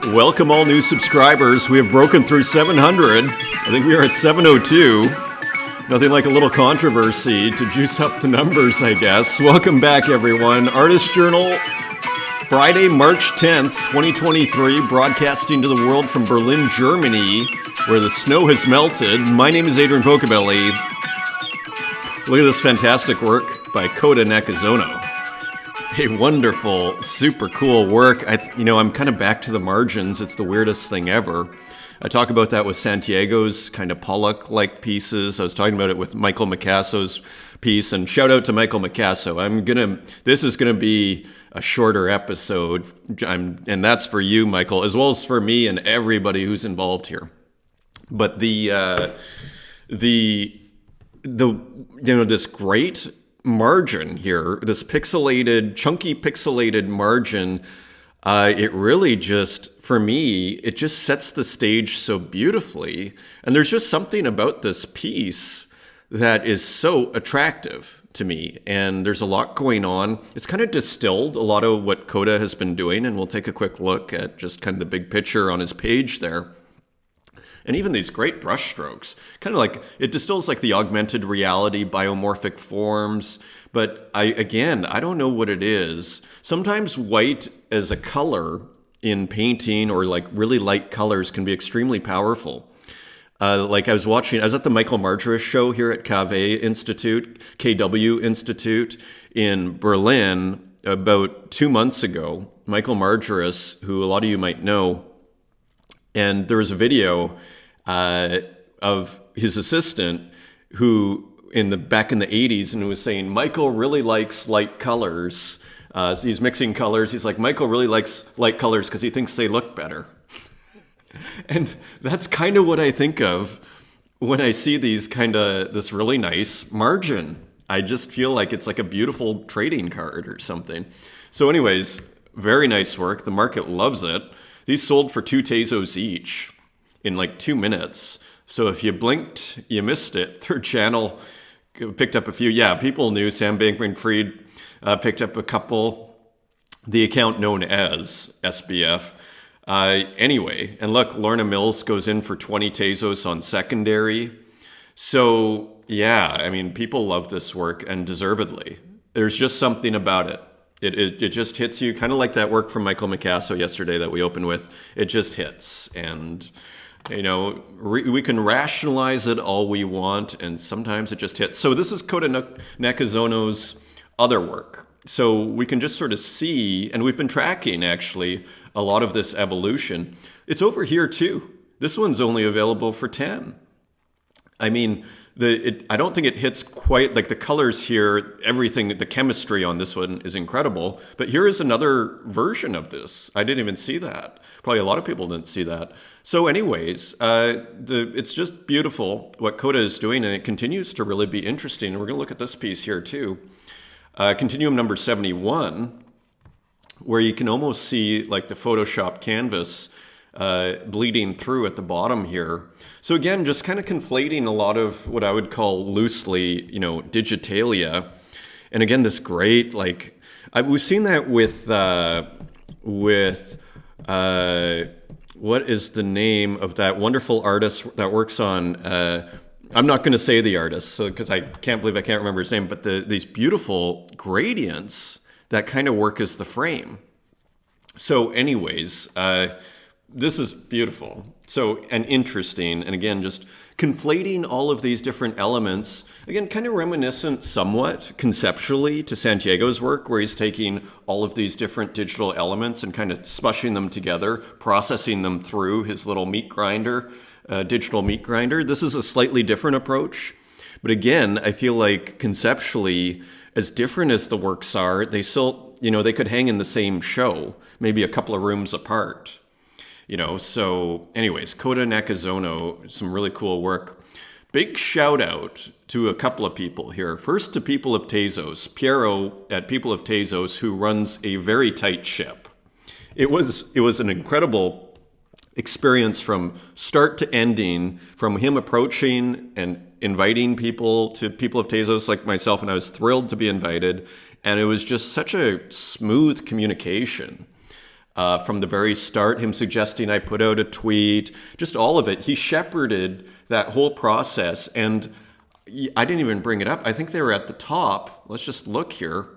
Welcome all new subscribers. We have broken through 700. I think we are at 702. Nothing like a little controversy to juice up the numbers, I guess. Welcome back, everyone. Artist Journal, Friday, March 10th, 2023, broadcasting to the world from Berlin, Germany, where the snow has melted. My name is Adrian Pocobelli. Look at this fantastic work by Kota Nakazono. A wonderful, super cool work. I'm kind of back to the margins. It's the weirdest thing ever. I talk about that with Santiago's kind of Pollock-like pieces. I was talking about it with Michael Micasso's piece, and shout out to Michael Micasso. This is gonna be a shorter episode, and that's for you, Michael, as well as for me and everybody who's involved here. But this great margin here, this chunky pixelated margin, it really just, for me, it just sets the stage so beautifully. And there's just something about this piece that is so attractive to me. And there's a lot going on. It's kind of distilled a lot of what Kota has been doing. And we'll take a quick look at just kind of the big picture on his page there. And even these great brush strokes, kind of like, it distills like the augmented reality, biomorphic forms. But I don't know what it is. Sometimes white as a color in painting or like really light colors can be extremely powerful. I was at the Michael Marjoris show here at KW Institute in Berlin about 2 months ago. Michael Marjoris, who a lot of you might know, and there was a video of his assistant who back in the 80s, and was saying Michael really likes light colors. He's mixing colors. He's like, Michael really likes light colors because he thinks they look better. And that's kind of what I think of when I see this really nice margin. I just feel like it's like a beautiful trading card or something. So anyways, very nice work. The market loves it. These sold for 2 Tezos each in like 2 minutes. So if you blinked, you missed it. Third channel picked up a few. Yeah, people knew. Sam Bankman-Fried picked up a couple. The account known as SBF. Anyway, and look, Lorna Mills goes in for 20 Tezos on secondary. So yeah, I mean, people love this work, and deservedly. There's just something about it. It just hits you, kind of like that work from Michael Micasso yesterday that we opened with. It just hits, and we can rationalize it all we want, and sometimes it just hits. So this is Kota Nakazono's other work. So we can just sort of see, and we've been tracking actually a lot of this evolution. It's over here too. This one's only available for 10. I mean, I don't think it hits quite like the colors here. Everything, the chemistry on this one is incredible. But here is another version of this. I didn't even see that. Probably a lot of people didn't see that. So anyways, it's just beautiful what Kota is doing, and it continues to really be interesting. And we're going to look at this piece here too. Continuum number 71, where you can almost see like the Photoshop canvas bleeding through at the bottom here. So again, just kind of conflating a lot of what I would call loosely, digitalia. And again, this great, we've seen that with what is the name of that wonderful artist that works on, I'm not going to say the artist, because I can't believe I can't remember his name, but these beautiful gradients that kind of work as the frame. So anyways, this is beautiful. And interesting. And again, just conflating all of these different elements, again, kind of reminiscent somewhat conceptually to Santiago's work, where he's taking all of these different digital elements and kind of smushing them together, processing them through his little meat grinder, digital meat grinder. This is a slightly different approach. But again, I feel like conceptually, as different as the works are, they still, they could hang in the same show, maybe a couple of rooms apart. So anyways, Kota Nakazono, some really cool work. Big shout out to a couple of people here. First to People of Tezos, Piero at People of Tezos, who runs a very tight ship. It was an incredible experience from start to ending, from him approaching and inviting people to People of Tezos like myself, and I was thrilled to be invited. And it was just such a smooth communication. from the very start, him suggesting I put out a tweet, just all of it. He shepherded that whole process, and I didn't even bring it up. I think they were at the top. Let's just look here.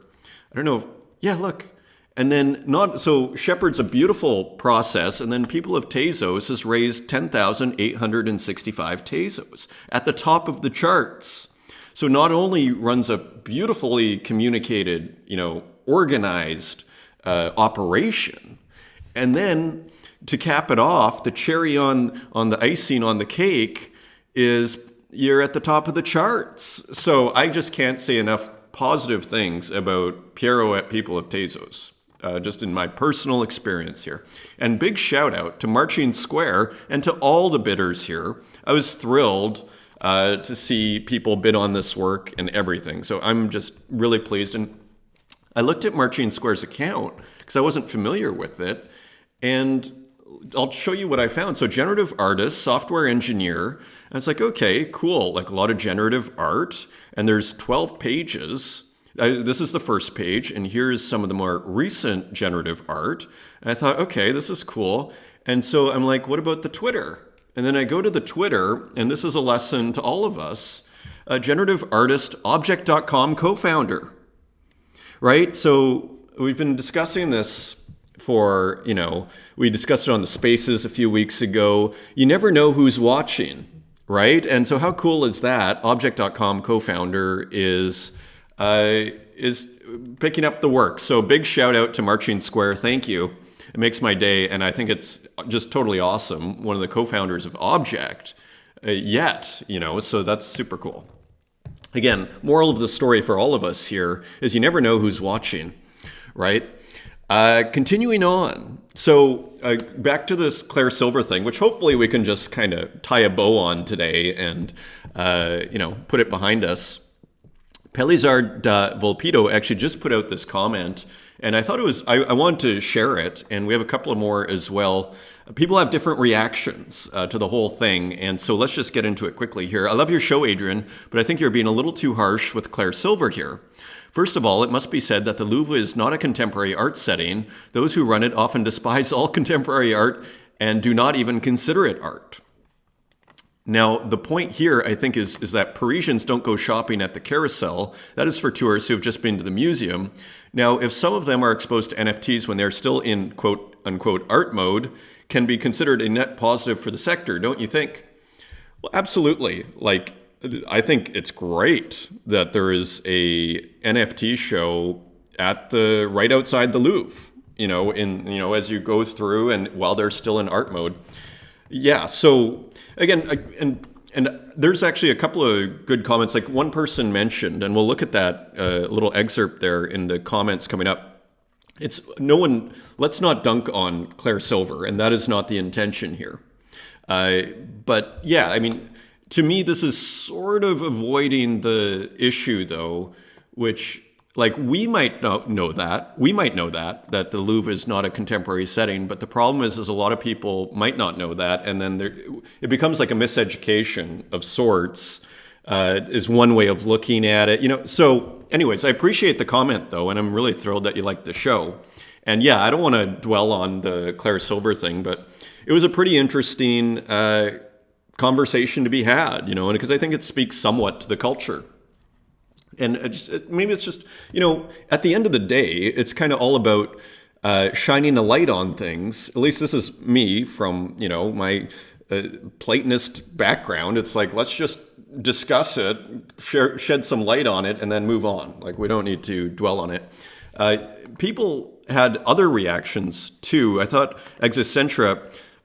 I don't know. Yeah, look. And then so Shepherd's a beautiful process, and then people of Tezos has raised 10,865 Tezos at the top of the charts. So not only runs a beautifully communicated, organized operation, and then to cap it off, the cherry on the icing on the cake is you're at the top of the charts. So I just can't say enough positive things about Piero at people of Tezos. Just in my personal experience here. And big shout out to Marching Square and to all the bidders here. I was thrilled to see people bid on this work and everything. So I'm just really pleased. And I looked at Marching Square's account because I wasn't familiar with it. And I'll show you what I found. So generative artist, software engineer. And it's like, okay, cool. Like a lot of generative art. And there's 12 pages. This is the first page, and here's some of the more recent generative art. And I thought, okay, this is cool. And so I'm like, what about the Twitter? And then I go to the Twitter, and this is a lesson to all of us. Generative artist, object.com co-founder, right? So we've been discussing this for, we discussed it on the Spaces a few weeks ago. You never know who's watching, right? And so how cool is that? Object.com co-founder is picking up the work. So big shout out to Marching Square. Thank you. It makes my day. And I think it's just totally awesome. One of the co-founders of Object so that's super cool. Again, moral of the story for all of us here is you never know who's watching, right? Continuing on. So back to this Claire Silver thing, which hopefully we can just kind of tie a bow on today and, put it behind us. Pelizard Volpido actually just put out this comment, and I thought I wanted to share it, and we have a couple of more as well. People have different reactions to the whole thing, and so let's just get into it quickly here. I love your show, Adrian, but I think you're being a little too harsh with Claire Silver here. First of all, it must be said that the Louvre is not a contemporary art setting. Those who run it often despise all contemporary art and do not even consider it art. Now, the point here, I think, is that Parisians don't go shopping at the carousel. That is for tourists who have just been to the museum. Now, if some of them are exposed to NFTs when they're still in quote-unquote art mode, can be considered a net positive for the sector, don't you think? Well, absolutely. I think it's great that there is a NFT show right outside the Louvre, as you go through and while they're still in art mode. Yeah, so again, and there's actually a couple of good comments. Like one person mentioned, and we'll look at that little excerpt there in the comments coming up. Let's not dunk on Claire Silver, and that is not the intention here. But yeah, I mean, to me, this is sort of avoiding the issue, though, which, we might not know that. We might know that the Louvre is not a contemporary setting, but the problem is a lot of people might not know that, and then it becomes like a miseducation of sorts, is one way of looking at it. So anyways, I appreciate the comment, though, and I'm really thrilled that you liked the show. And yeah, I don't want to dwell on the Claire Silver thing, but it was a pretty interesting conversation to be had, and because I think it speaks somewhat to the culture. And maybe it's just, at the end of the day, it's kind of all about shining a light on things. At least this is me from, my Platonist background. It's like, let's just discuss it, shed some light on it, and then move on. We don't need to dwell on it. People had other reactions, too. I thought Existentia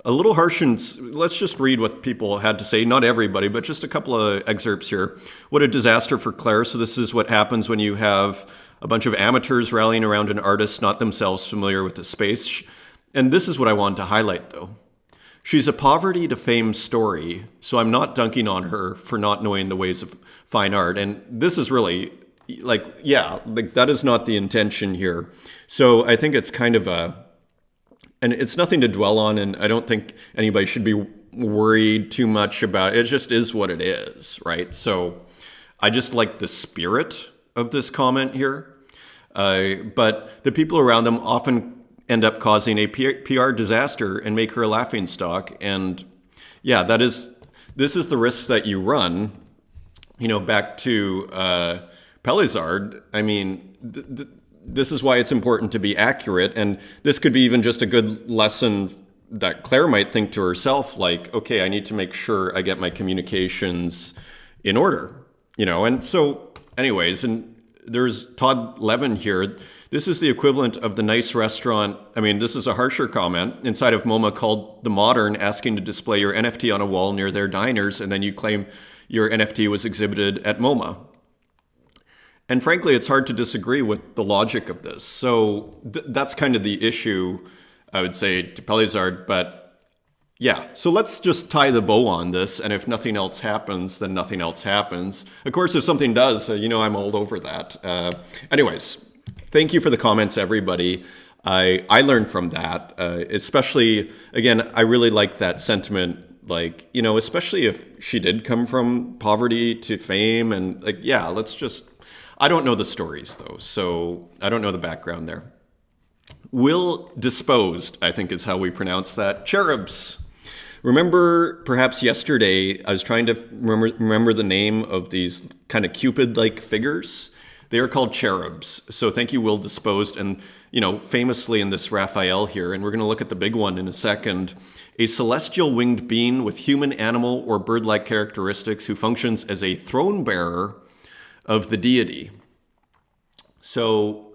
a little harsh, and let's just read what people had to say. Not everybody, but just a couple of excerpts here. What a disaster for Claire. So this is what happens when you have a bunch of amateurs rallying around an artist not themselves familiar with the space. And this is what I wanted to highlight, though. She's a poverty to fame story, so I'm not dunking on her for not knowing the ways of fine art. And this is really, that is not the intention here. So I think it's kind of and it's nothing to dwell on, and I don't think anybody should be worried too much about it. It just is what it is, right? So I just like the spirit of this comment here. But the people around them often end up causing a PR disaster and make her a laughingstock. And yeah, this is the risks that you run. Back to Pelizard. I mean, this is why it's important to be accurate. And this could be even just a good lesson that Claire might think to herself, like, okay, I need to make sure I get my communications in order, And so anyways, and there's Todd Levin here. This is the equivalent of the nice restaurant. I mean, this is a harsher comment inside of MoMA called The Modern, asking to display your NFT on a wall near their diners, and then you claim your NFT was exhibited at MoMA. And frankly, it's hard to disagree with the logic of this. So that's kind of the issue, I would say, to Pelizard. But yeah, so let's just tie the bow on this. And if nothing else happens, then nothing else happens. Of course, if something does, I'm all over that. Anyways, thank you for the comments, everybody. I learned from that, especially, again, I really like that sentiment, like, especially if she did come from poverty to fame and like, yeah, I don't know the stories though, so I don't know the background there. Will Disposed, I think is how we pronounce that. Cherubs. Remember, perhaps yesterday, I was trying to remember the name of these kind of Cupid-like figures. They are called cherubs. So thank you, Will Disposed. And, famously in this Raphael here, and we're going to look at the big one in a second, a celestial winged being with human, animal, or bird-like characteristics who functions as a throne bearer of the deity. So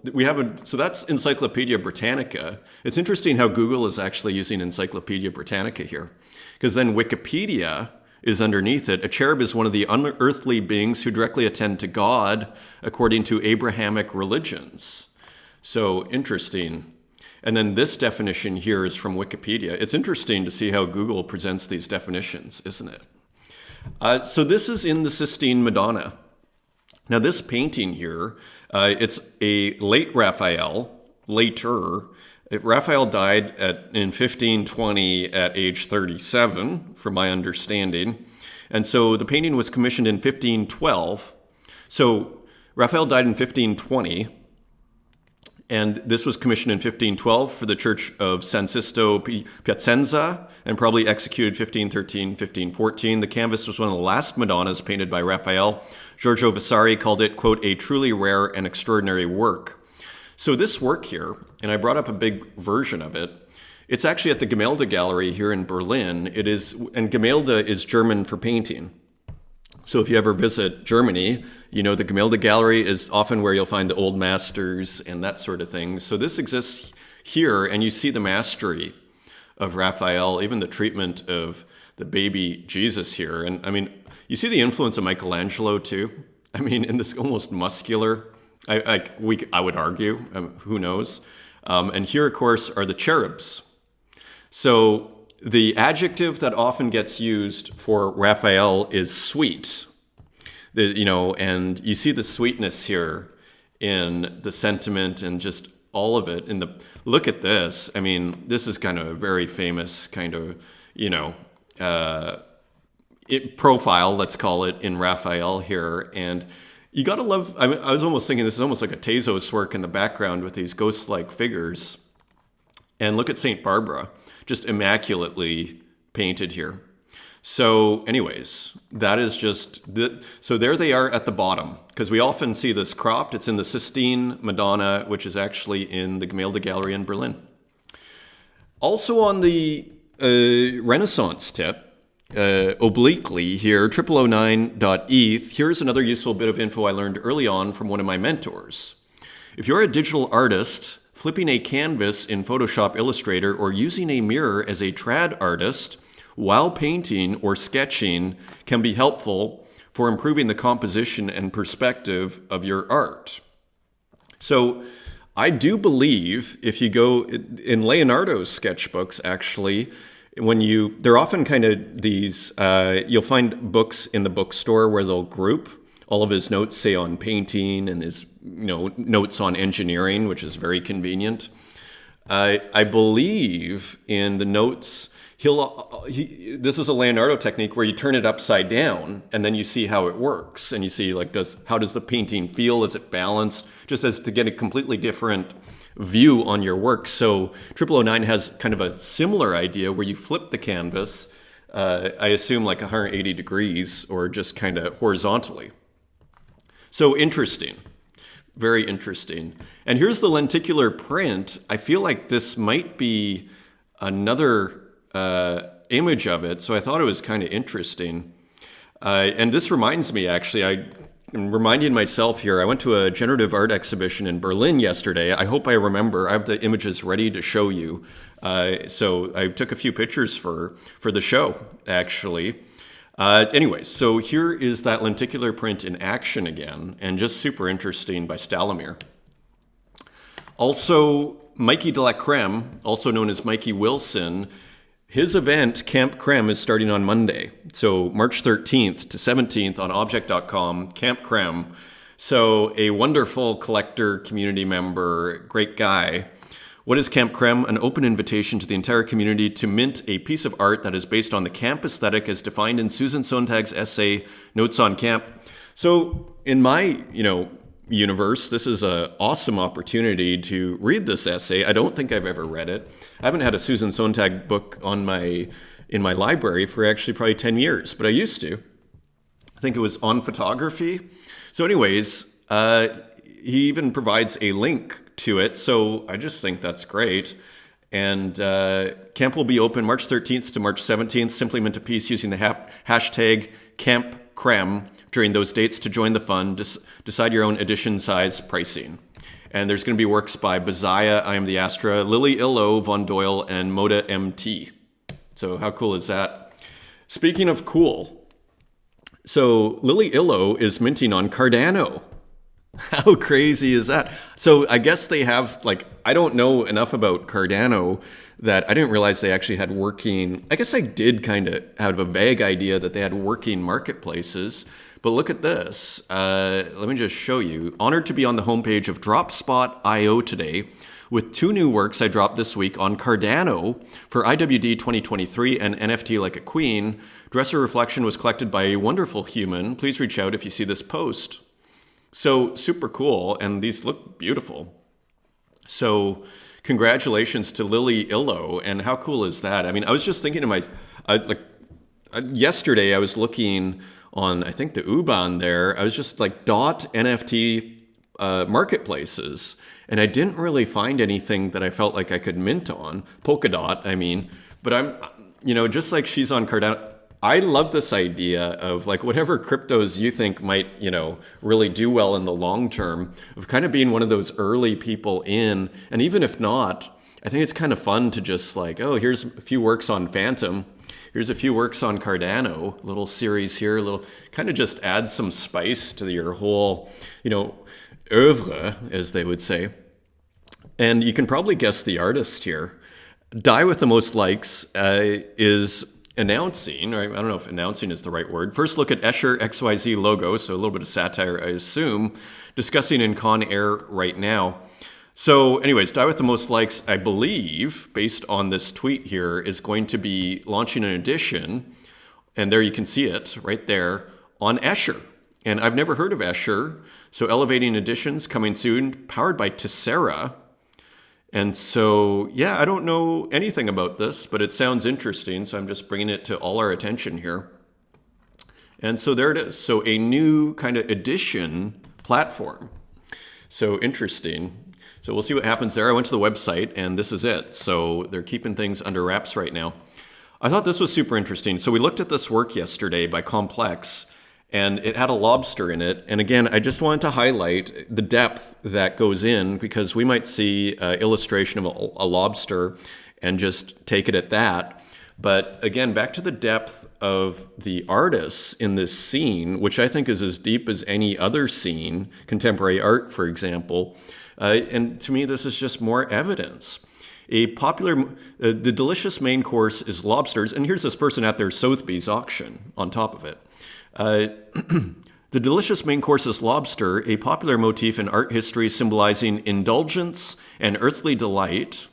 so that's Encyclopedia Britannica. It's interesting how Google is actually using Encyclopedia Britannica here, because then Wikipedia is underneath it. A cherub is one of the unearthly beings who directly attend to God according to Abrahamic religions. So interesting. And then this definition here is from Wikipedia. It's interesting to see how Google presents these definitions, isn't it? So this is in the Sistine Madonna. Now this painting here, it's a late Raphael, later. Raphael died in 1520 at age 37, from my understanding. And so the painting was commissioned in 1512. So Raphael died in 1520, and this was commissioned in 1512 for the Church of San Sisto Piacenza, and probably executed 1513, 1514. The canvas was one of the last Madonnas painted by Raphael. Giorgio Vasari called it, quote, a truly rare and extraordinary work. So this work here, and I brought up a big version of it, it's actually at the Gemälde Gallery here in Berlin. And Gemälde is German for painting. So if you ever visit Germany, the Gemälde Gallery is often where you'll find the old masters and that sort of thing. So this exists here, and you see the mastery of Raphael, even the treatment of the baby Jesus here. And I mean, you see the influence of Michelangelo too. I mean, in this almost muscular, I would argue, who knows? And here, of course, are the cherubs. So the adjective that often gets used for Raphael is sweet. And you see the sweetness here in the sentiment and just all of it. Look at this. I mean, this is kind of a very famous kind of, profile, let's call it, in Raphael here. And you got to love, I was almost thinking this is almost like a Tezos work in the background with these ghost-like figures. And look at St. Barbara, just immaculately painted here. So anyways, that is just, so there they are at the bottom, because we often see this cropped. It's in the Sistine Madonna, which is actually in the Gemälde Gallery in Berlin. Also on the Renaissance tip, obliquely here, 0009.eth, here's another useful bit of info I learned early on from one of my mentors. If you're a digital artist, flipping a canvas in Photoshop Illustrator or using a mirror as a trad artist while painting or sketching can be helpful for improving the composition and perspective of your art. So I do believe if you go in Leonardo's sketchbooks, actually, they're often kind of these, you'll find books in the bookstore where they'll group all of his notes, say on painting, and his notes on engineering, which is very convenient. I believe in the notes, this is a Leonardo technique where you turn it upside down and then you see how it works. And you see, like, how does the painting feel? Is it balanced? Just as to get a completely different view on your work. So 0009 has kind of a similar idea where you flip the canvas, I assume like 180 degrees or just kind of horizontally. So interesting. Very interesting. And here's the lenticular print. I feel like this might be another image of it, so I thought it was kind of interesting. And this reminds me, actually, I'm reminding myself here, I went to a generative art exhibition in Berlin yesterday. I hope I remember. I have the images ready to show you. So I took a few pictures for the show, actually. Anyways, so here is that lenticular print in action again, and just super interesting by Stalamir. Also, Mikey de la Creme, also known as Mikey Wilson, his event, Camp Creme, is starting on Monday. So March 13th to 17th on object.com, Camp Creme. So a wonderful collector, community member, great guy. What is Camp Creme? An open invitation to the entire community to mint a piece of art that is based on the camp aesthetic as defined in Susan Sontag's essay, Notes on Camp. So in my, universe, this is an awesome opportunity to read this essay. I don't think I've ever read it. I haven't had a Susan Sontag book in my library for actually probably 10 years, but I used to. I think it was on photography. So anyways, he even provides a link to it, so I just think that's great. And camp will be open March 13th to March 17th. Simply mint a piece using the hashtag CampCreme during those dates to join the fun. Decide your own edition size pricing. And there's going to be works by Bazaya, I Am the Astra, Lily Illo, Von Doyle, and Moda MT. So how cool is that? Speaking of cool, so Lily Illo is minting on Cardano. How crazy is that? So I guess they have, I don't know enough about Cardano that I didn't realize they actually had working, I guess I did kind of have a vague idea that they had working marketplaces, but look at this. Let me just show you. Honored to be on the homepage of Dropspot.io today with 2 new works I dropped this week on Cardano for IWD 2023 and NFT Like a Queen. Dresser Reflection was collected by a wonderful human. Please reach out if you see this post. So super cool, and these look beautiful. So congratulations to Lily Illo, and how cool is that? I mean, I was just thinking to myself, yesterday I was looking on, I think the U-Bahn there, I was just dot NFT marketplaces, and I didn't really find anything that I felt like I could mint on, Polkadot, I mean, but I'm, just like she's on Cardano, I love this idea of whatever cryptos you think might, really do well in the long term, of kind of being one of those early people in. And even if not, I think it's kind of fun to just here's a few works on Phantom. Here's a few works on Cardano, little series here, little kind of just add some spice to your whole, oeuvre, as they would say. And you can probably guess the artist here. Die with the most likes is announcing, or I don't know if announcing is the right word. First look at Escher XYZ logo, so a little bit of satire, I assume, discussing in Con Air right now. So anyways, Die with the most likes, I believe, based on this tweet here, is going to be launching an edition, and there you can see it right there, on Escher. And I've never heard of Escher, so Elevating Editions coming soon, powered by Tessera. And so, yeah, I don't know anything about this, but it sounds interesting, so I'm just bringing it to all our attention here. And so there it is. So a new kind of edition platform. So interesting. So we'll see what happens there. I went to the website, and this is it. So they're keeping things under wraps right now. I thought this was super interesting. So we looked at this work yesterday by Complex, and it had a lobster in it. And again, I just wanted to highlight the depth that goes in, because we might see an illustration of a lobster and just take it at that. But again, back to the depth of the artists in this scene, which I think is as deep as any other scene, contemporary art, for example. And to me, this is just more evidence. The delicious main course is lobsters. And here's this person at their Sotheby's auction on top of it. The delicious main course is lobster, a popular motif in art history symbolizing indulgence and earthly delight.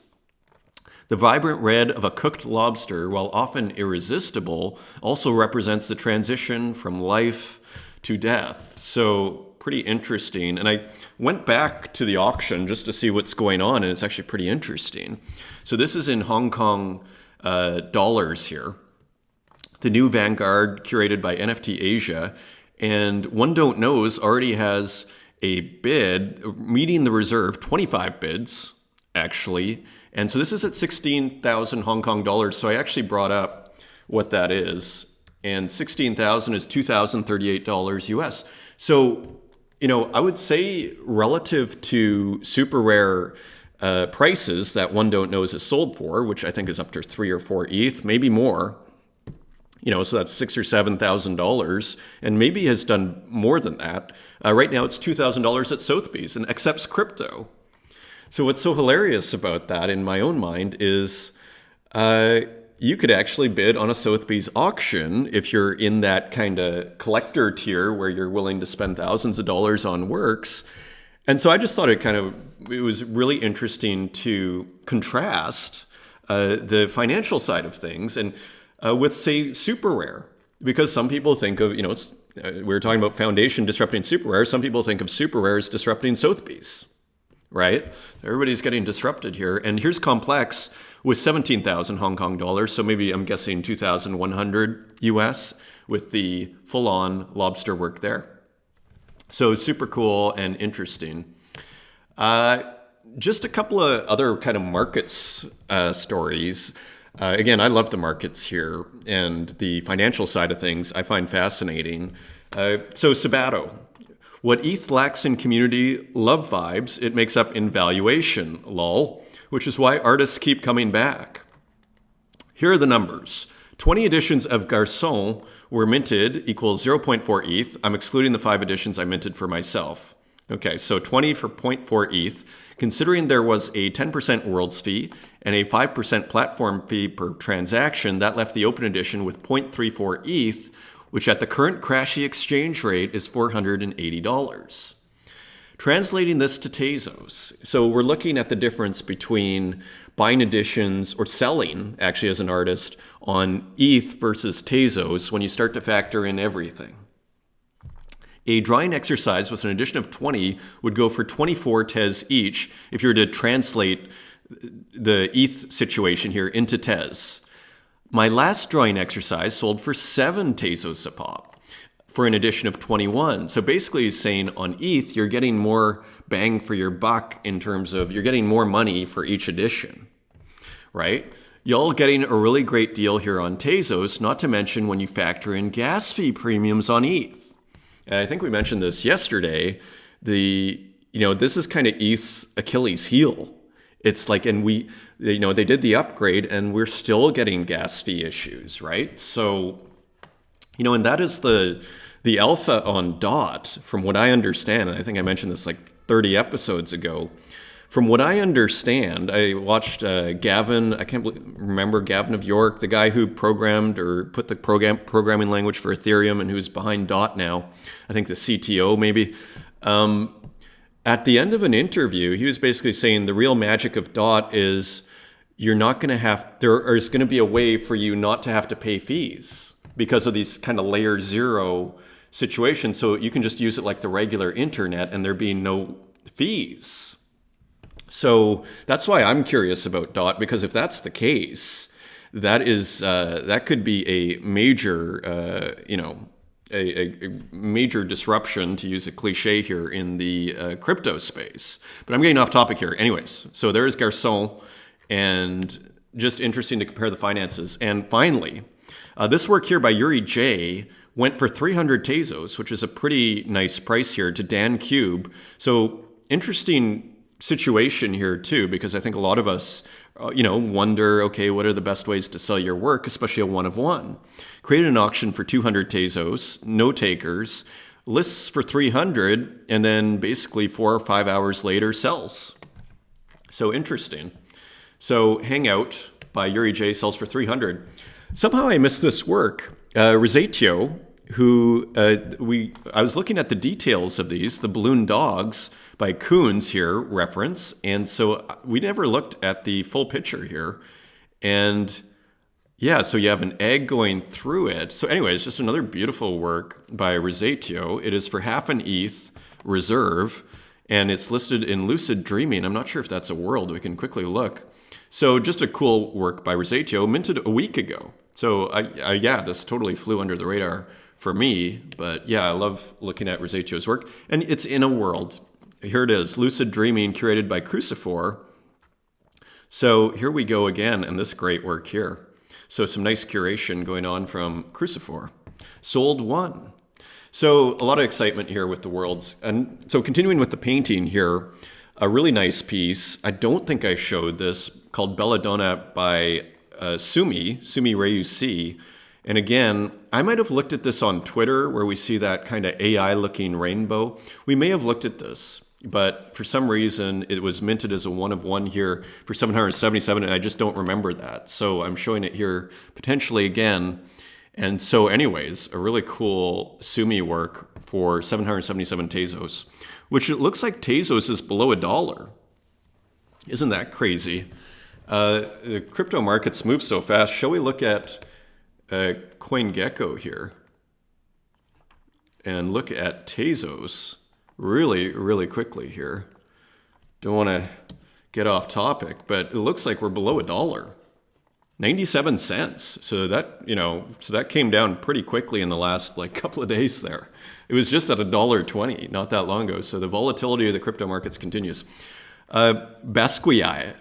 The vibrant red of a cooked lobster, while often irresistible, also represents the transition from life to death. So pretty interesting. And I went back to the auction just to see what's going on, and it's actually pretty interesting. So this is in Hong Kong dollars here. The new Vanguard curated by NFT Asia, and One Don't Knows already has a bid meeting the reserve, 25 bids actually. And so this is at 16,000 Hong Kong dollars. So I actually brought up what that is. And 16,000 is $2,038 US. So, I would say relative to super rare prices that One Don't Knows is sold for, which I think is up to 3 or 4 ETH, maybe more. So that's $6,000 or $7,000, and maybe has done more than that. Right now, it's $2,000 at Sotheby's and accepts crypto. So what's so hilarious about that, in my own mind, is you could actually bid on a Sotheby's auction if you're in that kind of collector tier where you're willing to spend thousands of dollars on works. And so I just thought it was really interesting to contrast the financial side of things and with, say, super rare, because some people think of, we were talking about Foundation disrupting super rare. Some people think of super rare as disrupting Sotheby's, right? Everybody's getting disrupted here. And here's Complex with 17,000 Hong Kong dollars. So maybe I'm guessing 2,100 US with the full-on lobster work there. So super cool and interesting. Just a couple of other kind of markets stories. Again, I love the markets here, and the financial side of things I find fascinating. So Sabato, what ETH lacks in community love vibes, it makes up in valuation, lol, which is why artists keep coming back. Here are the numbers. 20 editions of Garçon were minted equals 0.4 ETH. I'm excluding the 5 editions I minted for myself. Okay, so 20 for 0.4 ETH. Considering there was a 10% worlds fee and a 5% platform fee per transaction, that left the open edition with 0.34 ETH, which at the current crashy exchange rate is $480. Translating this to Tezos. So we're looking at the difference between buying editions or selling, actually as an artist, on ETH versus Tezos when you start to factor in everything. A drawing exercise with an edition of 20 would go for 24 Tez each if you were to translate the ETH situation here into Tez. My last drawing exercise sold for 7 Tezos a pop for an edition of 21. So basically he's saying on ETH, you're getting more bang for your buck in terms of you're getting more money for each edition, right? Y'all getting a really great deal here on Tezos, not to mention when you factor in gas fee premiums on ETH. And I think we mentioned this yesterday. This is kind of ETH's Achilles heel. It's like, and they did the upgrade and we're still getting gas fee issues, right? So, and that is the alpha on DOT, from what I understand. And I think I mentioned this like 30 episodes ago. From what I understand, I watched Gavin, I can't remember, Gavin of York, the guy who programmed or put the programming language for Ethereum and who's behind DOT now, I think the CTO maybe. At the end of an interview, he was basically saying the real magic of DOT is you're not going to there's going to be a way for you not to have to pay fees because of these kind of layer 0 situations. So you can just use it like the regular internet and there being no fees. So that's why I'm curious about DOT, because if that's the case, that could be a major, a major disruption, to use a cliche here, in the crypto space. But I'm getting off topic here. Anyways, so there's Garçon, and just interesting to compare the finances. And finally, this work here by Yuri J went for 300 Tezos, which is a pretty nice price here, to Dan Cube. So interesting situation here too, because I think a lot of us, wonder, okay, what are the best ways to sell your work, especially a one of one? Created an auction for 200 Tezos, no takers, lists for 300, and then basically 4 or 5 hours later sells. So interesting. So Hangout by Yuri J sells for 300. Somehow I missed this work. Rosatio, who I was looking at the details of these, the balloon dogs by Coons here, reference, and so we never looked at the full picture here. And yeah, so you have an egg going through it. So anyway, it's just another beautiful work by Rosatio. It is for half an ETH, reserve, and it's listed in lucid dreaming. I'm not sure if that's a world. We can quickly look. So just a cool work by Rosetto, minted a week ago. So yeah, this totally flew under the radar for me. But yeah, I love looking at Rosetto's work. And it's in a world. Here it is, Lucid Dreaming, curated by Crucifor. So here we go again, and this great work here. So some nice curation going on from Crucifor. Sold one. So a lot of excitement here with the worlds. And so continuing with the painting here, a really nice piece. I don't think I showed this, called Belladonna by Sumi Reusi. And again, I might have looked at this on Twitter where we see that kind of AI looking rainbow. We may have looked at this, but for some reason it was minted as a 1 of 1 here for 777, and I just don't remember that. So I'm showing it here potentially again. And so anyways, a really cool Sumi work for 777 Tezos, which it looks like Tezos is below $1. Isn't that crazy? The crypto markets move so fast. Shall we look at CoinGecko here and look at Tezos really, really quickly here? Don't want to get off topic, but it looks like we're below $1. 97 cents. So that, so that came down pretty quickly in the last couple of days there. It was just at $1.20 not that long ago. So the volatility of the crypto markets continues. Basquiat,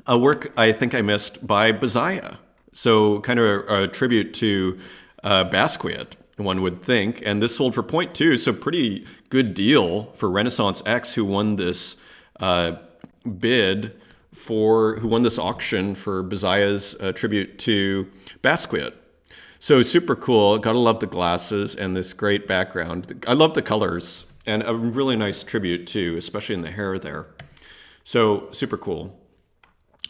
a work I think I missed by Bazaya. So kind of a tribute to Basquiat, one would think. And this sold for 0.2, so pretty good deal for Renaissance X, who won this who won this auction for Bazaya's tribute to Basquiat. So super cool. Gotta love the glasses and this great background. I love the colors, and a really nice tribute too, especially in the hair there. So super cool.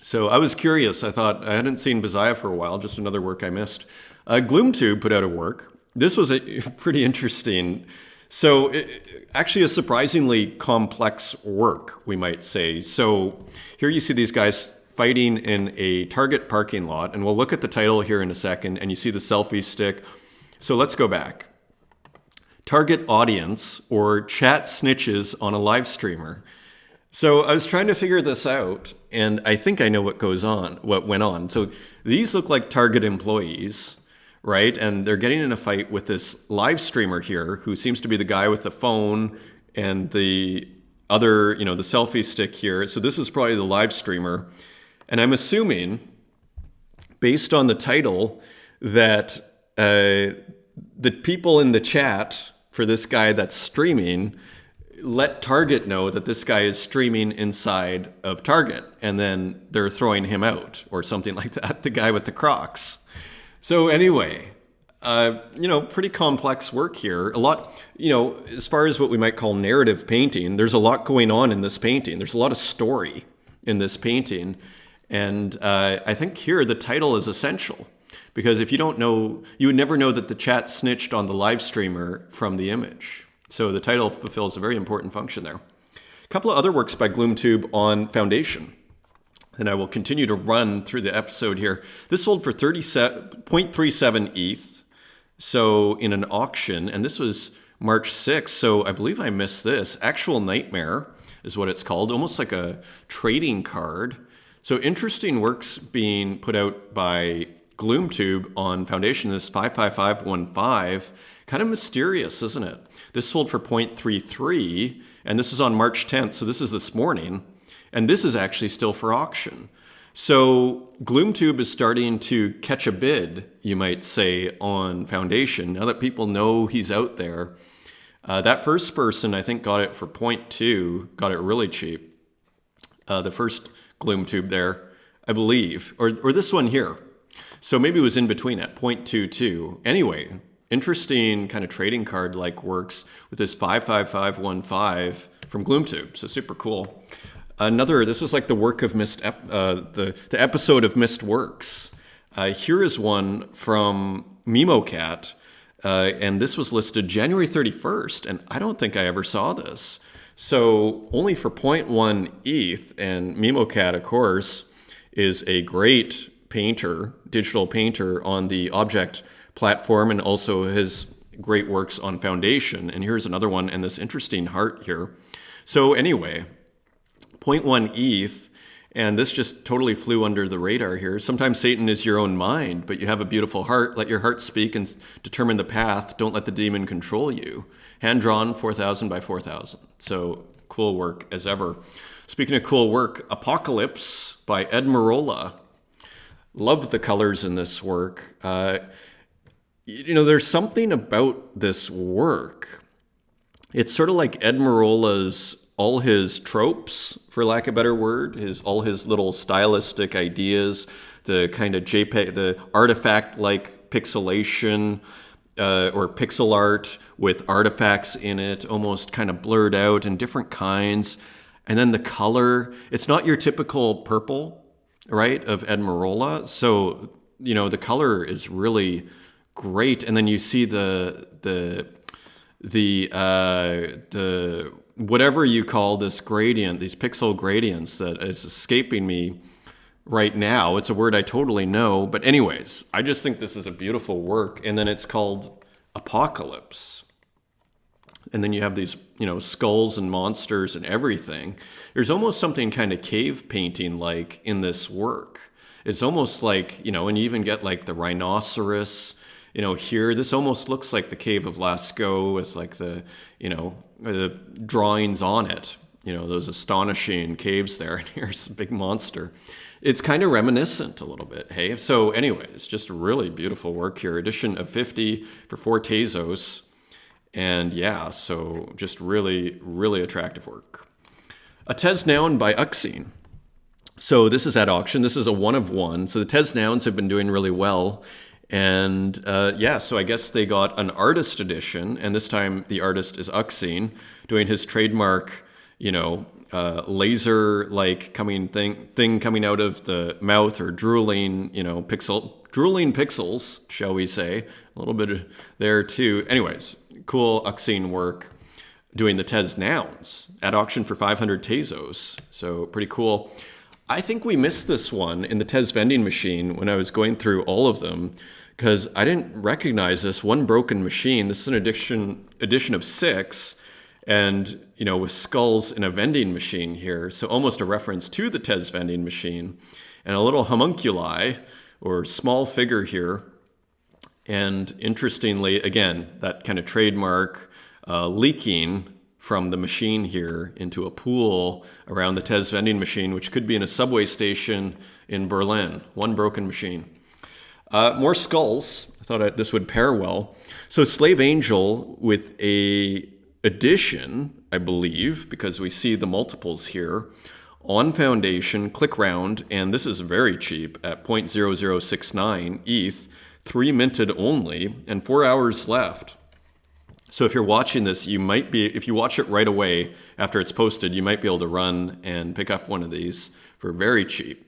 So I was curious. I thought I hadn't seen Bazaya for a while, just another work I missed. GloomTube put out a work. This was pretty interesting. So actually a surprisingly complex work, we might say. So here you see these guys fighting in a Target parking lot, and we'll look at the title here in a second, and you see the selfie stick. So let's go back. Target audience, or chat snitches on a live streamer. So I was trying to figure this out, and I think I know what went on. So these look like Target employees, right? And they're getting in a fight with this live streamer here, who seems to be the guy with the phone and the other, the selfie stick here. So this is probably the live streamer. And I'm assuming, based on the title, that the people in the chat for this guy that's streaming let Target know that this guy is streaming inside of Target, and then they're throwing him out or something like that, the guy with the Crocs. So anyway, pretty complex work here. A lot, as far as what we might call narrative painting, there's a lot going on in this painting. There's a lot of story in this painting. And I think here the title is essential, because if you don't know, you would never know that the chat snitched on the live streamer from the image. So the title fulfills a very important function there. A couple of other works by GloomTube on Foundation. And I will continue to run through the episode here. This sold for 0.37 ETH, so in an auction, and this was March 6th, so I believe I missed this. Actual Nightmare is what it's called, almost like a trading card. So interesting works being put out by GloomTube on Foundation, this 55515. Kind of mysterious, isn't it? This sold for 0.33, and this is on March 10th, so this is this morning. And this is actually still for auction. So GloomTube is starting to catch a bid, you might say, on Foundation. Now that people know he's out there. That first person, I think, got it for 0.2, got it really cheap. The first GloomTube there, I believe. Or this one here. So maybe it was in between at 0.22. Anyway, interesting kind of trading card-like works with this 55515 from GloomTube. So super cool. This is like the work of the episode of Missed Works. Here is one from MemoCat, and this was listed January 31st, and I don't think I ever saw this. So only for 0.1 ETH, and MemoCat, of course, is a great painter, digital painter on the Object platform, and also has great works on foundation. And here's another one, and this interesting heart here. So anyway, 0.1 ETH, and this just totally flew under the radar here. Sometimes Satan is your own mind, but you have a beautiful heart. Let your heart speak and determine the path. Don't let the demon control you. Hand drawn, 4,000 by 4,000. So cool work as ever. Speaking of cool work, Apocalypse by Ed Marola. Love the colors in this work. There's something about this work. It's sort of like Ed Marola's, all his tropes, for lack of a better word, all his little stylistic ideas, the kind of JPEG, the artifact-like pixelation, or pixel art with artifacts in it, almost kind of blurred out in different kinds. And then the color, it's not your typical purple, right, of Ed Marola. So, the color is really great. And then you see the whatever you call this gradient, these pixel gradients that is escaping me right now. It's a word I totally know. But anyways, I just think this is a beautiful work. And then it's called Apocalypse. And then you have these, skulls and monsters and everything. There's almost something kind of cave painting like in this work. It's almost like, and you even get like the rhinoceros, here. This almost looks like the Cave of Lascaux with like the drawings on it. Those astonishing caves there. And here's a big monster. It's kind of reminiscent a little bit, hey? So anyway, it's just a really beautiful work here. Edition of 50 for 4 Tezos. And yeah, so just really, really attractive work. A Tez Noun by Uxine. So this is at auction. This is a 1 of 1. So the Tez Nouns have been doing really well. And so I guess they got an artist edition. And this time the artist is Uxine doing his trademark, laser-like thing coming out of the mouth, or drooling pixels, shall we say. A little bit there too. Anyways, cool Uxine work doing the Tez Nouns at auction for 500 Tezos. So pretty cool. I think we missed this one in the Tez vending machine when I was going through all of them, because I didn't recognize this one broken machine. This is an edition of 6, and with skulls in a vending machine here. So almost a reference to the Tez vending machine, and a little homunculi or small figure here. And interestingly, again, that kind of trademark leaking from the machine here into a pool around the Tez vending machine, which could be in a subway station in Berlin. One broken machine. More skulls. I thought this would pair well. So Slave Angel with a edition, I believe, because we see the multiples here, on foundation, click round, and this is very cheap at 0.0069 ETH, 3 minted only, and 4 hours left. So if you're watching this, if you watch it right away after it's posted, you might be able to run and pick up one of these for very cheap.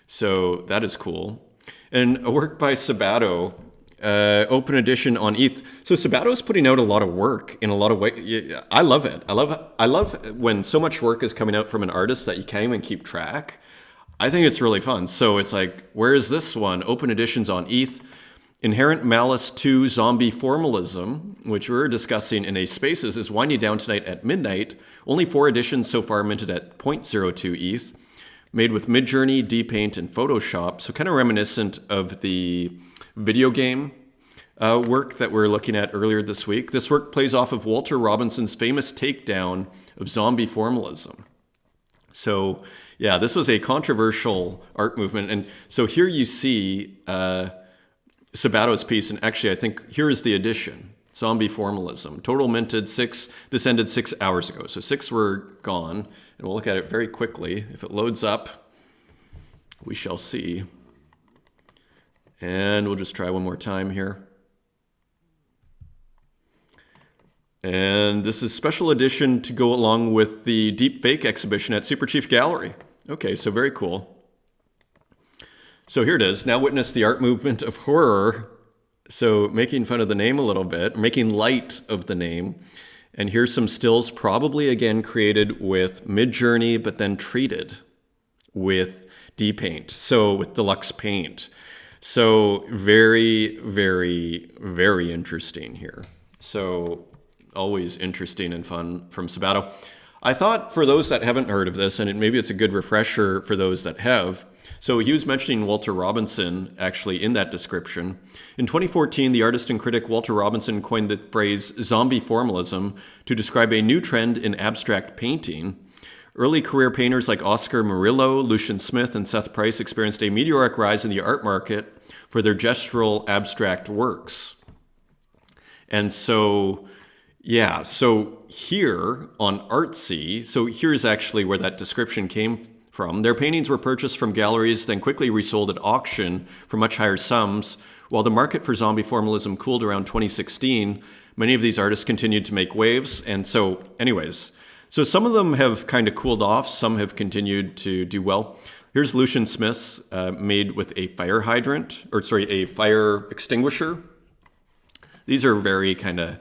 So that is cool. And a work by Sabato, open edition on ETH. So Sabato's putting out a lot of work in a lot of ways. I love it. I love when so much work is coming out from an artist that you can't even keep track. I think it's really fun. So it's like, where is this one? Open editions on ETH. Inherent Malice 2 Zombie Formalism, which we're discussing in a Spaces, is winding down tonight at midnight. Only 4 editions so far minted at 0.02 ETH. Made with Midjourney, Dpaint, and Photoshop. So kind of reminiscent of the video game work that we were looking at earlier this week. This work plays off of Walter Robinson's famous takedown of zombie formalism. So yeah, this was a controversial art movement. And so here you see Sabato's piece, and actually I think here is the edition, Zombie Formalism. Total minted 6, this ended 6 hours ago. So 6 were gone, and we'll look at it very quickly. If it loads up, we shall see. And we'll just try one more time here. And this is special edition to go along with the Deepfake exhibition at Super Chief Gallery. Okay, so very cool. So here it is. Now witness the art movement of horror. So making fun of the name a little bit, making light of the name. And here's some stills probably again created with Midjourney, but then treated with Dpaint. So with deluxe paint. So very, very, very interesting here. So always interesting and fun from Sabato. I thought for those that haven't heard of this, and maybe it's a good refresher for those that have, so he was mentioning Walter Robinson actually in that description. In 2014, the artist and critic Walter Robinson coined the phrase zombie formalism to describe a new trend in abstract painting. Early career painters like Oscar Murillo, Lucian Smith, and Seth Price experienced a meteoric rise in the art market for their gestural abstract works. And so, yeah, so here on Artsy, so here's actually where that description came from. Their paintings were purchased from galleries, then quickly resold at auction for much higher sums. While the market for zombie formalism cooled around 2016, many of these artists continued to make waves. And so, anyways, so some of them have kind of cooled off, some have continued to do well. Here's Lucian Smith's made with a fire hydrant, a fire extinguisher. These are very kind of,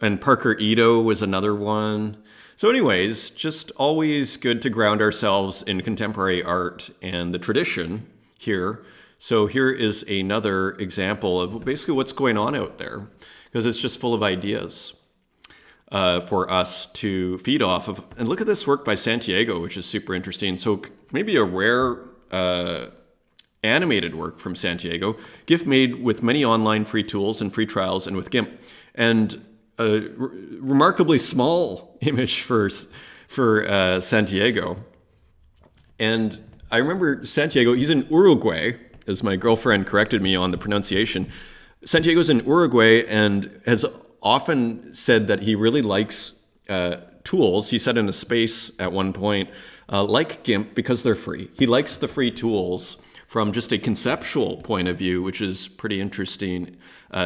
and Parker Ito was another one. So anyways, just always good to ground ourselves in contemporary art and the tradition here. So here is another example of basically what's going on out there, because it's just full of ideas for us to feed off of. And look at this work by Santiago, which is super interesting. So maybe a rare animated work from Santiago, GIF made with many online free tools and free trials and with GIMP. And a remarkably small image for Santiago. And I remember Santiago, he's in Uruguay, as my girlfriend corrected me on the pronunciation. Santiago's in Uruguay and has often said that he really likes tools. He said in a space at one point, like GIMP, because they're free. He likes the free tools from just a conceptual point of view, which is pretty interesting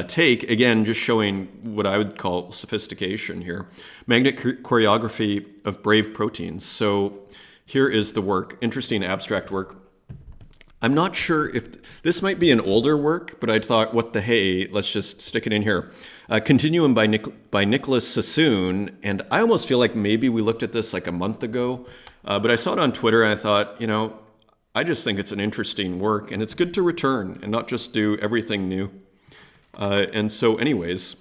take. Again, just showing what I would call sophistication here. Magnet choreography of brave proteins. So here is the work, interesting abstract work. I'm not sure if this might be an older work, but I thought, what the hey, let's just stick it in here. Continuum by Nicholas Sassoon, and I almost feel like maybe we looked at this like a month ago, but I saw it on Twitter and I thought, I just think it's an interesting work, and it's good to return and not just do everything new. And so anyways,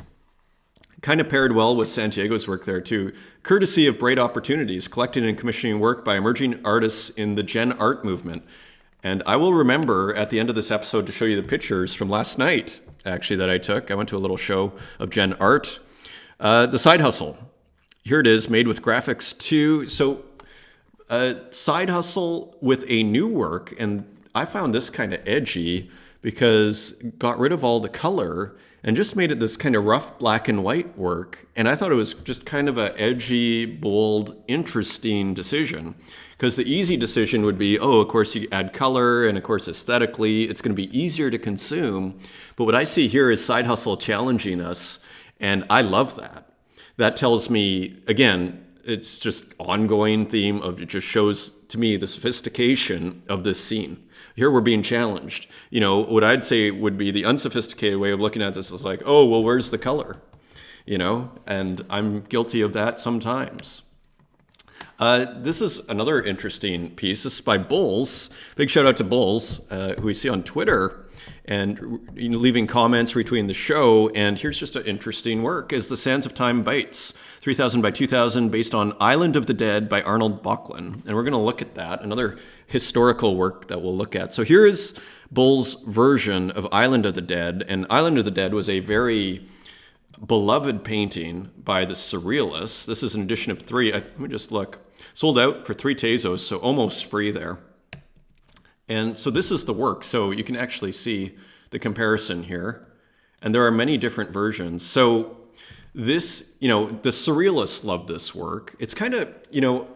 kind of paired well with Santiago's work there too. Courtesy of Bright Opportunities, collecting and commissioning work by emerging artists in the Gen Art movement. And I will remember at the end of this episode to show you the pictures from last night, actually, that I took. I went to a little show of Gen Art. The Side Hustle. Here it is, made with graphics too. So Side Hustle with a new work, and I found this kind of edgy because got rid of all the color and just made it this kind of rough black and white work. And I thought it was just kind of a edgy, bold, interesting decision. Because the easy decision would be, of course you add color, and of course aesthetically, it's going to be easier to consume. But what I see here is Side Hustle challenging us, and I love that. That tells me, again, it's just ongoing theme of, it just shows to me the sophistication of this scene. Here we're being challenged. What I'd say would be the unsophisticated way of looking at this is like, where's the color? And I'm guilty of that sometimes. This is another interesting piece. This is by Bulls. Big shout out to Bulls, who we see on Twitter and leaving comments, retweeting the show. And here's just an interesting work, is The Sands of Time Bites, 3000 by 2000, based on Island of the Dead by Arnold Böcklin. And we're going to look at that, another historical work that we'll look at. So here is Bull's version of Island of the Dead. And Island of the Dead was a very beloved painting by the Surrealists. This is an edition of 3. Let me just look. Sold out for 3 Tezos, so almost free there. And so this is the work. So you can actually see the comparison here. And there are many different versions. So this, the Surrealists love this work. It's kind of,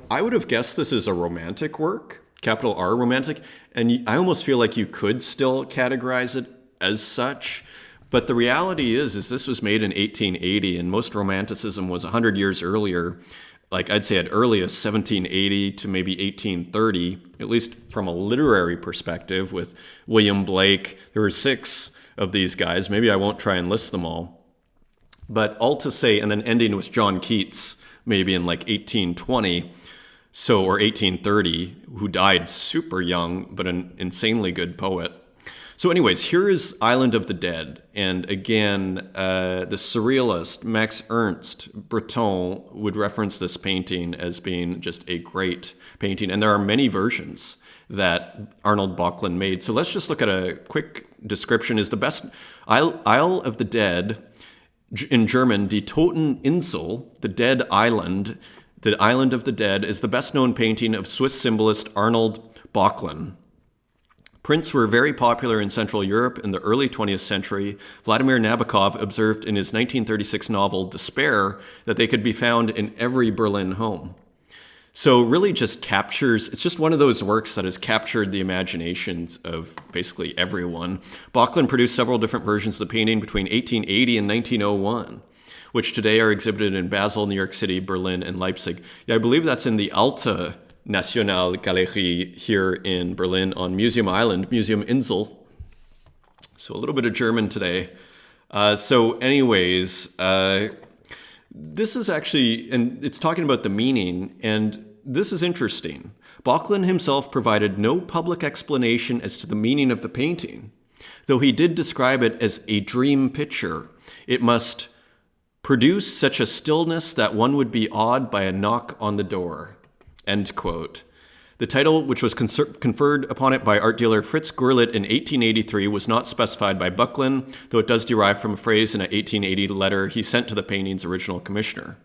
I would have guessed this is a romantic work, capital R romantic. And I almost feel like you could still categorize it as such. But the reality is this was made in 1880, and most Romanticism was 100 years earlier. Like I'd say at earliest 1780 to maybe 1830, at least from a literary perspective, with William Blake. There were 6 of these guys. Maybe I won't try and list them all. But all to say, and then ending with John Keats, maybe in like 1820, or 1830, who died super young, but an insanely good poet. So anyways, here is Island of the Dead. And again, the surrealist Max Ernst Breton would reference this painting as being just a great painting. And there are many versions that Arnold Böcklin made. So let's just look at a quick description. Is the best Isle of the Dead, in German, Die Toten Insel, the Dead Island, the Island of the Dead, is the best known painting of Swiss symbolist Arnold Böcklin. Prints were very popular in Central Europe in the early 20th century. Vladimir Nabokov observed in his 1936 novel Despair that they could be found in every Berlin home. So really just captures, it's just one of those works that has captured the imaginations of basically everyone. Böcklin produced several different versions of the painting between 1880 and 1901, which today are exhibited in Basel, New York City, Berlin, and Leipzig. Yeah, I believe that's in the Alte Nationalgalerie here in Berlin on Museum Island, Museum Insel. So a little bit of German today. So anyways, this is actually, and it's talking about the meaning, and this is interesting. Böcklin himself provided no public explanation as to the meaning of the painting, though he did describe it as a dream picture. It must produce such a stillness that one would be awed by a knock on the door. End quote. The title, which was conferred upon it by art dealer Fritz Gurlitt in 1883, was not specified by Böcklin, though it does derive from a phrase in an 1880 letter he sent to the painting's original commissioner.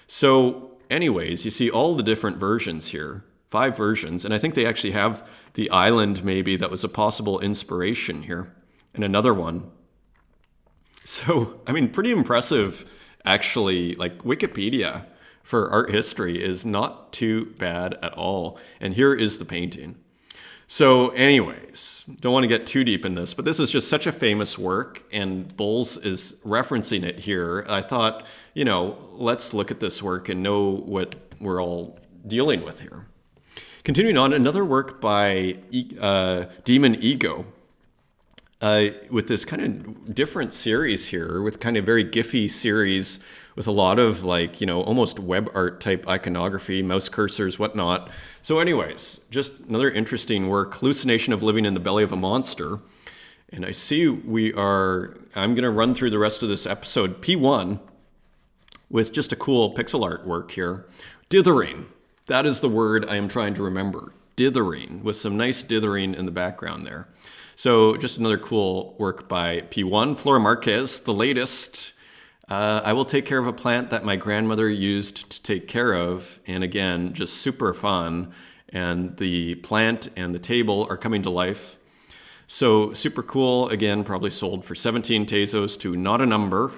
So anyways, you see all the different versions here, 5 versions, and I think they actually have the island maybe that was a possible inspiration here, and another one. So, I mean, pretty impressive, actually. Like, Wikipedia for art history is not too bad at all. And here is the painting. So anyways, don't want to get too deep in this, but this is just such a famous work, and Bowles is referencing it here. I thought, let's look at this work and know what we're all dealing with here. Continuing on, another work by Demon Ego, with this kind of different series here, with kind of very Giphy series, with a lot of almost web art type iconography, mouse cursors, whatnot. So anyways, just another interesting work, Hallucination of Living in the Belly of a Monster. And I see I'm gonna run through the rest of this episode, P1, with just a cool pixel art work here. Dithering, that is the word I am trying to remember. Dithering, with some nice dithering in the background there. So just another cool work by P1. Flora Marquez, the latest. I will take care of a plant that my grandmother used to take care of. And again, just super fun. And the plant and the table are coming to life. So super cool. Again, probably sold for 17 Tezos to Not a Number.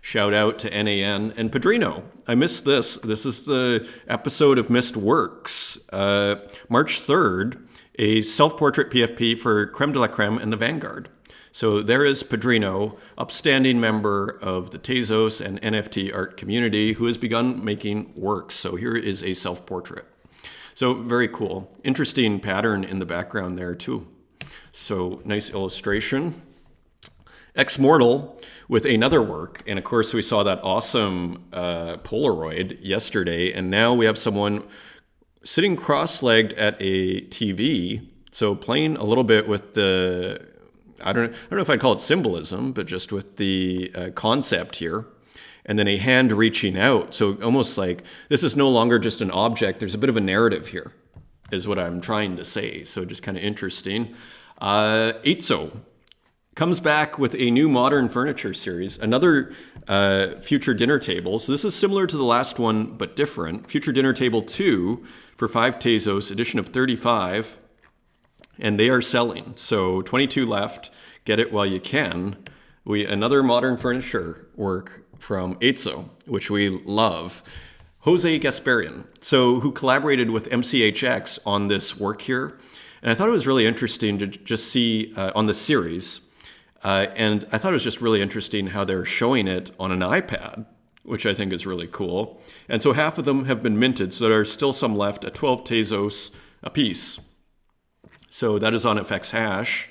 Shout out to NAN and Padrino. I missed this. This is the episode of Missed Works. March 3rd, a self-portrait PFP for Creme de la Creme and the Vanguard. So there is Padrino, upstanding member of the Tezos and NFT art community, who has begun making works. So here is a self-portrait. So very cool. Interesting pattern in the background there too. So nice illustration. Ex-Mortal with another work. And of course we saw that awesome Polaroid yesterday. And now we have someone sitting cross-legged at a TV. So playing a little bit with the, I don't know if I'd call it symbolism, but just with the concept here. And then a hand reaching out. So almost like this is no longer just an object. There's a bit of a narrative here, is what I'm trying to say. So just kind of interesting. Tezos comes back with a new modern furniture series, another future dinner table. So this is similar to the last one, but different. Future Dinner Table 2 for 5 Tezos, edition of 35. And they are selling. So 22 left. Get it while you can. Another modern furniture work from Tezos, which we love. Jose Gasparian, who collaborated with MCHX on this work here. And I thought it was really interesting to just see on the series. And I thought it was just really interesting how they're showing it on an iPad, which I think is really cool. And so half of them have been minted, so there are still some left at 12 Tezos a piece. So that is on FX Hash.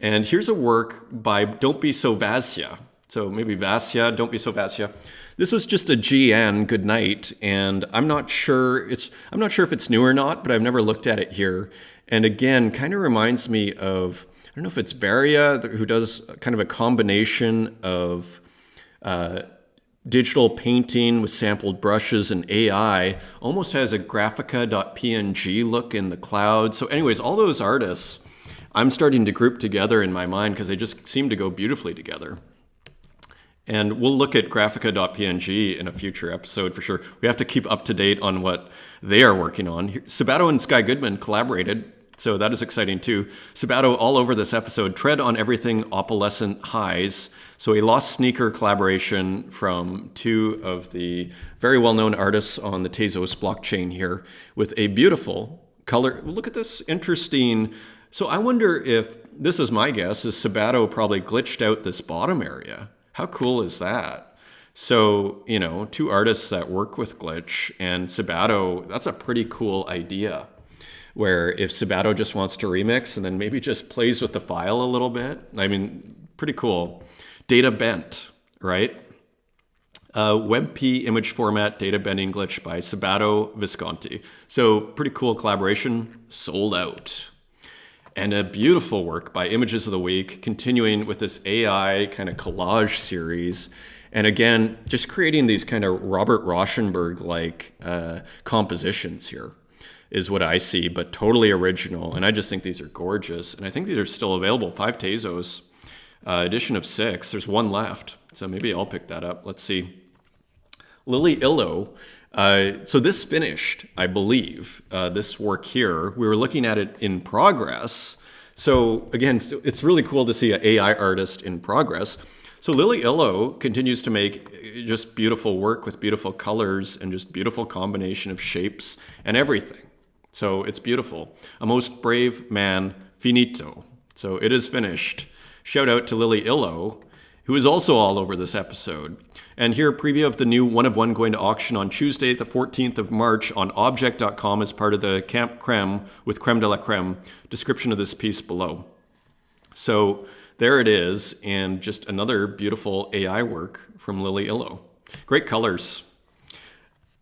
And here's a work by Don't Be So Vasya. So maybe Vasya, Don't Be So Vasya. This was just a GN, good night, and I'm not sure if it's new or not, but I've never looked at it here. And again, kind of reminds me of don't know if it's Varia, who does kind of a combination of digital painting with sampled brushes and AI, almost has a graphica.png look in the cloud. So anyways, all those artists I'm starting to group together in my mind because they just seem to go beautifully together. And we'll look at graphica.png in a future episode for sure. We have to keep up to date on what they are working on. Sabato and Sky Goodman collaborated, so that is exciting too. Sabato all over this episode, tread on everything opalescent highs. So a Lost Sneaker collaboration from two of the very well-known artists on the Tezos blockchain here with a beautiful color. Look at this interesting. So I wonder if, this is my guess, is Sabato probably glitched out this bottom area. How cool is that? So, you know, two artists that work with Glitch and Sabato, that's a pretty cool idea. Where if Sabato just wants to remix and then maybe just plays with the file a little bit, I mean, pretty cool. Data bent, right? WebP image format data bending glitch by Sabato Visconti. So pretty cool collaboration, sold out. And a beautiful work by Images of the Week, continuing with this AI kind of collage series. And again, just creating these kind of Robert Rauschenberg-like compositions here is what I see, but totally original. And I just think these are gorgeous. And I think these are still available, 5 Tezos, edition of 6. There's one left, so maybe I'll pick that up. Let's see. Lily Illo. So this finished, I believe, this work here. We were looking at it in progress. So again, it's really cool to see an AI artist in progress. So Lily Illo continues to make just beautiful work with beautiful colors and just beautiful combination of shapes and everything. So it's beautiful. A most brave man, finito. So it is finished. Shout out to Lily Illo, who is also all over this episode. And here, a preview of the new One of One going to auction on Tuesday, the 14th of March on object.com as part of the Camp Creme with Creme de la Creme. Description of this piece below. So there it is, and just another beautiful AI work from Lily Illo. Great colors.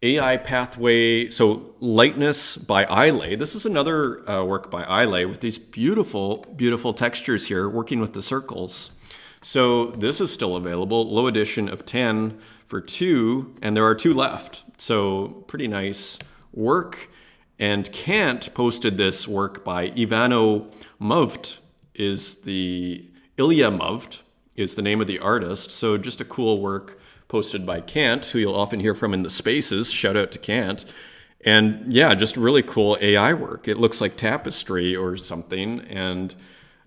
AI Pathway, so Lightness by Ilay. This is another work by Ilay with these beautiful, beautiful textures here, working with the circles. So this is still available, low edition of 10 for 2, and there are 2 left. So pretty nice work. And Kant posted this work by Ivano Muvt, Ilya Muvt is the name of the artist. So just a cool work posted by Kant, who you'll often hear from in the spaces. Shout out to Kant. And yeah, just really cool AI work. It looks like tapestry or something and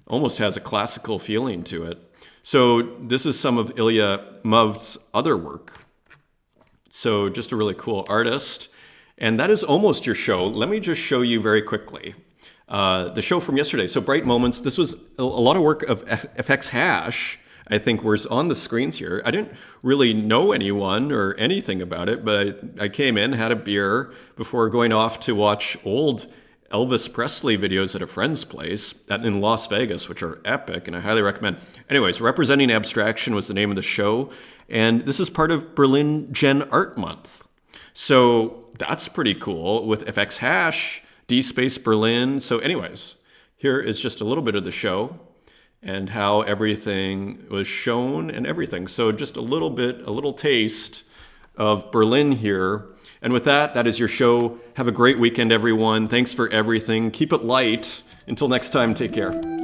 almost has a classical feeling to it. So this is some of Ilya Muvt's other work. So just a really cool artist. And that is almost your show. Let me just show you very quickly the show from yesterday. So Bright Moments, this was a lot of work of FX Hash, I think was on the screens here. I didn't really know anyone or anything about it, but I came in, had a beer before going off to watch old Elvis Presley videos at a friend's place in Las Vegas, which are epic, and I highly recommend. Anyways, Representing Abstraction was the name of the show, and this is part of Berlin Gen Art Month. So that's pretty cool with FX Hash, D-Space Berlin. So anyways, here is just a little bit of the show and how everything was shown and everything. So just a little taste of Berlin here. And with that, that is your show. Have a great weekend, everyone. Thanks for everything. Keep it light. Until next time, take care.